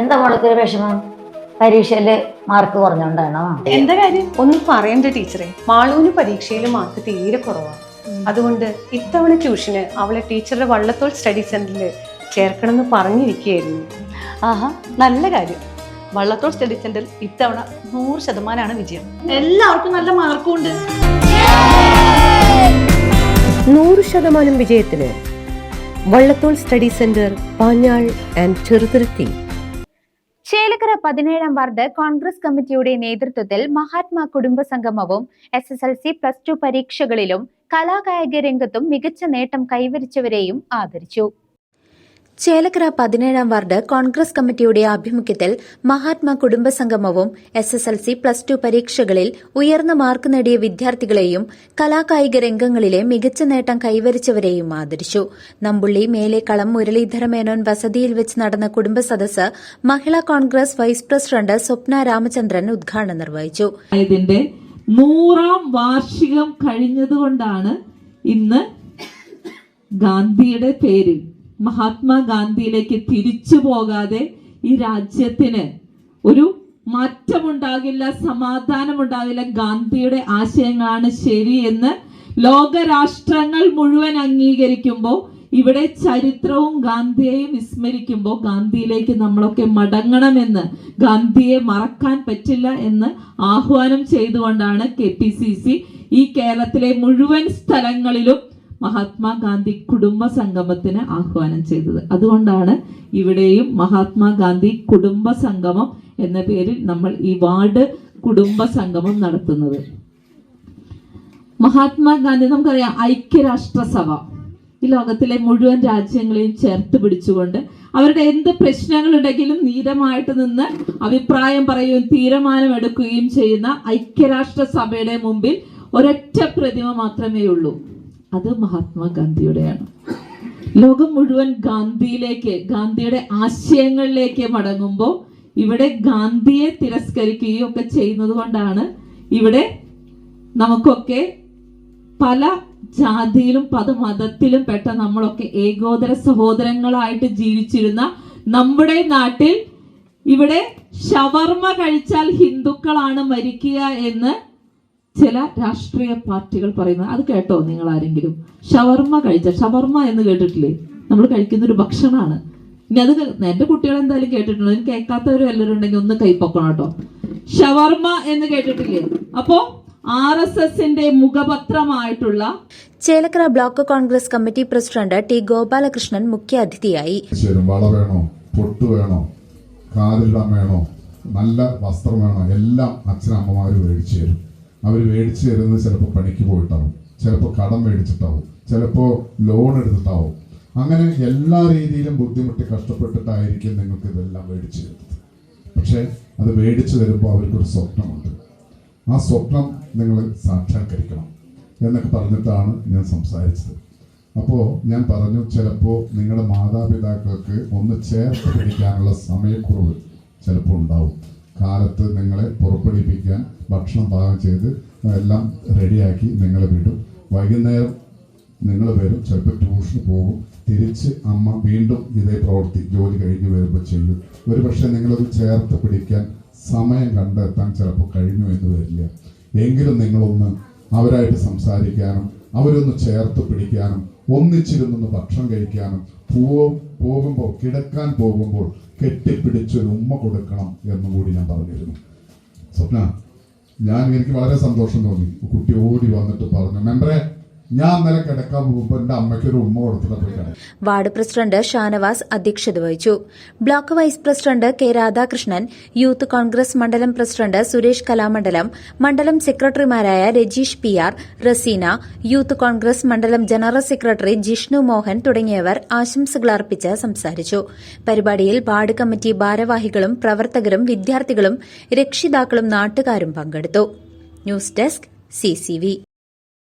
എന്താ മോൾക്ക് വിഷമം? പരീക്ഷയില് മാർക്ക് കുറഞ്ഞോണ്ടാണോ? എന്താ കാര്യം? ഒന്നും പറയണ്ട ടീച്ചറെ. മാളൂന് പരീക്ഷയിൽ മാർക്ക് തീരെ കുറവാണ്. അതുകൊണ്ട് ഇത്തവണ ട്യൂഷന് അവളെ ടീച്ചറുടെ വള്ളത്തോൾ സ്റ്റഡി സെന്ററിൽ ചേർക്കണമെന്ന് പറഞ്ഞിരിക്കുകയായിരുന്നു. ആഹാ, നല്ല കാര്യം. വള്ളത്തോൾ സ്റ്റഡി സെന്ററിൽ ഇത്തവണ 100% വിജയം. എല്ലാവർക്കും നല്ല മാർക്കും ഉണ്ട്. 100% വിജയത്തിന് Vallathol study centre, Panjal and Cheruthuruthy. Chelakkara 17-ാം ward Congress കമ്മിറ്റിയുടെ നേതൃത്വത്തിൽ മഹാത്മാ കുടുംബ സംഗമവും SSLC +2 പരീക്ഷകളിലും കലാകായിക രംഗത്തും മികച്ച നേട്ടം കൈവരിച്ചവരെയും ആദരിച്ചു. ചേലക്കര 17-ാം വാർഡ് കോൺഗ്രസ് കമ്മിറ്റിയുടെ ആഭിമുഖ്യത്തിൽ മഹാത്മാ കുടുംബ സംഗമവും SSLC +2 പരീക്ഷകളിൽ ഉയർന്ന മാർക്ക് നേടിയ വിദ്യാർത്ഥികളെയും കലാകായിക രംഗങ്ങളിലെ മികച്ച നേട്ടം കൈവരിച്ചവരെയും ആദരിച്ചു. നമ്പുള്ളി മേലേക്കളം മുരളീധര മേനോൻ വസതിയിൽ വെച്ച് നടന്ന കുടുംബ സദസ്സ് മഹിളാ കോൺഗ്രസ് വൈസ് പ്രസിഡന്റ് സ്വപ്ന രാമചന്ദ്രൻ ഉദ്ഘാടനം നിർവഹിച്ചു. ഇതിന്റെ 100ാം വാർഷികം കഴിഞ്ഞതുകൊണ്ടാണ് ഇന്ന് ഗാന്ധിയുടെ പേരിൽ മഹാത്മാഗാന്ധിയിലേക്ക് തിരിച്ചു പോകാതെ ഈ രാജ്യത്തിന് ഒരു മാറ്റമുണ്ടാകില്ല, സമാധാനമുണ്ടാകില്ല. ഗാന്ധിയുടെ ആശയങ്ങളാണ് ശരി എന്ന് ലോകരാഷ്ട്രങ്ങൾ മുഴുവൻ അംഗീകരിക്കുമ്പോൾ ഇവിടെ ചരിത്രവും ഗാന്ധിയെയും വിസ്മരിക്കുമ്പോൾ ഗാന്ധിയിലേക്ക് നമ്മളൊക്കെ മടങ്ങണമെന്ന്, ഗാന്ധിയെ മറക്കാൻ പറ്റില്ല എന്ന് ആഹ്വാനം ചെയ്തുകൊണ്ടാണ് KPCC ഈ കേരളത്തിലെ മുഴുവൻ സ്ഥലങ്ങളിലും മഹാത്മാഗാന്ധി കുടുംബ സംഗമത്തിന് ആഹ്വാനം ചെയ്തത്. അതുകൊണ്ടാണ് ഇവിടെയും മഹാത്മാഗാന്ധി കുടുംബ സംഗമം എന്ന പേരിൽ നമ്മൾ ഈ വാർഡ് കുടുംബ സംഗമം നടത്തുന്നത്. മഹാത്മാഗാന്ധി നമുക്കറിയാം, ഐക്യരാഷ്ട്രസഭ ഈ ലോകത്തിലെ മുഴുവൻ രാജ്യങ്ങളെയും ചേർത്ത് പിടിച്ചുകൊണ്ട് അവരുടെ എന്ത് പ്രശ്നങ്ങളുണ്ടെങ്കിലും ധീരമായിട്ട് നിന്ന് അഭിപ്രായം പറയുകയും തീരുമാനമെടുക്കുകയും ചെയ്യുന്ന ഐക്യരാഷ്ട്രസഭയുടെ മുമ്പിൽ ഒരൊറ്റ പ്രതിമ മാത്രമേ ഉള്ളൂ. അത് മഹാത്മാഗാന്ധിയുടെയാണ്. ലോകം മുഴുവൻ ഗാന്ധിയിലേക്ക്, ഗാന്ധിയുടെ ആശയങ്ങളിലേക്ക് മടങ്ങുമ്പോൾ ഇവിടെ ഗാന്ധിയെ തിരസ്കരിക്കുകയും ഒക്കെ ചെയ്യുന്നത് കൊണ്ടാണ് ഇവിടെ നമുക്കൊക്കെ പല ജാതിയിലും പല മതത്തിലും പെട്ട നമ്മളൊക്കെ ഏകോദര സഹോദരങ്ങളായിട്ട് ജീവിച്ചിരുന്ന നമ്മുടെ നാട്ടിൽ ഇവിടെ ഷവർമ കഴിച്ചാൽ ഹിന്ദുക്കളാണ് മരിക്കുക എന്ന് ചില രാഷ്ട്രീയ പാർട്ടികൾ പറയുന്നത്. അത് കേട്ടോ നിങ്ങൾ ആരെങ്കിലും? ഷവർമ ഷവർമ എന്ന് കേട്ടിട്ടില്ലേ? നമ്മൾ കഴിക്കുന്ന ഒരു ഭക്ഷണമാണ്. ഇനി അത് എന്റെ കുട്ടികൾ എന്തായാലും കേട്ടിട്ടുണ്ടോ? എനിക്ക് കേൾക്കാത്തവരും എല്ലാവരും ഉണ്ടെങ്കിൽ ഒന്ന് കൈപ്പൊക്കണം കേട്ടോ. ഷവർമ എന്ന് കേട്ടിട്ടില്ലേ? അപ്പോ RSSന്റെ മുഖപത്രമായിട്ടുള്ള Chelakkara block Congress committee president T Gopalakrishnan മുഖ്യാതിഥിയായി. വള വേണോ, പൊട്ട് വേണോ, കാതിലിടാൻ വേണോ, നല്ല വസ്ത്രം വേണോ, എല്ലാം അച്ഛനമ്മമാര് മേടിച്ചു തരും. അവർ മേടിച്ചു തരുന്നത് ചിലപ്പോൾ പണിക്ക് പോയിട്ടാവും, ചിലപ്പോൾ കടം മേടിച്ചിട്ടാവും, ചിലപ്പോൾ ലോൺ എടുത്തിട്ടാവും. അങ്ങനെ എല്ലാ രീതിയിലും ബുദ്ധിമുട്ടി കഷ്ടപ്പെട്ടിട്ടായിരിക്കും നിങ്ങൾക്ക് ഇതെല്ലാം മേടിച്ചു തരുന്നത്. പക്ഷേ അത് മേടിച്ചു തരുമ്പോൾ അവർക്കൊരു സ്വപ്നമുണ്ട്. ആ സ്വപ്നം നിങ്ങൾ സാക്ഷാത്കരിക്കണം എന്നൊക്കെ പറഞ്ഞിട്ടാണ് ഞാൻ സംസാരിച്ചത്. അപ്പോൾ ഞാൻ പറഞ്ഞു, ചിലപ്പോൾ നിങ്ങളുടെ മാതാപിതാക്കൾക്ക് ഒന്ന് ചേർത്ത് പിടിക്കാനുള്ള സമയക്കുറവ് ചിലപ്പോൾ ഉണ്ടാവും. കാലത്ത് നിങ്ങളെ പുറപ്പെടുവിപ്പിക്കാൻ ഭക്ഷണം പാകം ചെയ്ത് എല്ലാം റെഡിയാക്കി നിങ്ങളെ വിടും. വൈകുന്നേരം നിങ്ങൾ വരും, ചിലപ്പോൾ ട്യൂഷന് പോകും, തിരിച്ച് അമ്മ വീണ്ടും ഇതേ പ്രവൃത്തി ജോലി കഴിഞ്ഞ് വരുമ്പോൾ ചെയ്യും. ഒരു പക്ഷേ നിങ്ങളത് ചേർത്ത് പിടിക്കാൻ സമയം കണ്ടെത്താൻ ചിലപ്പോൾ കഴിഞ്ഞു എന്ന് വരില്ല. എങ്കിലും നിങ്ങളൊന്ന് അവരായിട്ട് സംസാരിക്കാനും അവരൊന്ന് ചേർത്ത് പിടിക്കാനും ഒന്നിച്ചിരുന്നൊന്ന് ഭക്ഷണം കഴിക്കാനും പോകുമ്പോൾ കിടക്കാൻ പോകുമ്പോൾ കെട്ടിപ്പിടിച്ചൊരു ഉമ്മ കൊടുക്കണം എന്നുകൂടി ഞാൻ പറഞ്ഞിരുന്നു. സ്വപ്ന, എനിക്ക് വളരെ സന്തോഷം തോന്നി. കുട്ടി ഓടി വന്നിട്ട് പറഞ്ഞു, മെമ്പറെ ഞാൻ ഇന്നലെ കിടക്കാൻ പോകുമ്പോൾ എന്റെ അമ്മയ്ക്കൊരു ഉമ്മ കൊടുത്തിട്ട്. വാർഡ് പ്രസിഡന്റ് ഷാനവാസ് അധ്യക്ഷത വഹിച്ചു. Block vice president K Radhakrishnan, youth Congress മണ്ഡലം പ്രസിഡന്റ് സുരേഷ് കലാമണ്ഡലം, മണ്ഡലം സെക്രട്ടറിമാരായ രജീഷ് PR, റസീന, യൂത്ത് കോൺഗ്രസ് മണ്ഡലം ജനറൽ സെക്രട്ടറി ജിഷ്ണു മോഹൻ തുടങ്ങിയവർ ആശംസകൾ അർപ്പിച്ച് സംസാരിച്ചു. പരിപാടിയിൽ വാർഡ് കമ്മിറ്റി ഭാരവാഹികളും പ്രവർത്തകരും വിദ്യാർത്ഥികളും രക്ഷിതാക്കളും നാട്ടുകാരും പങ്കെടുത്തു. News desk CCV.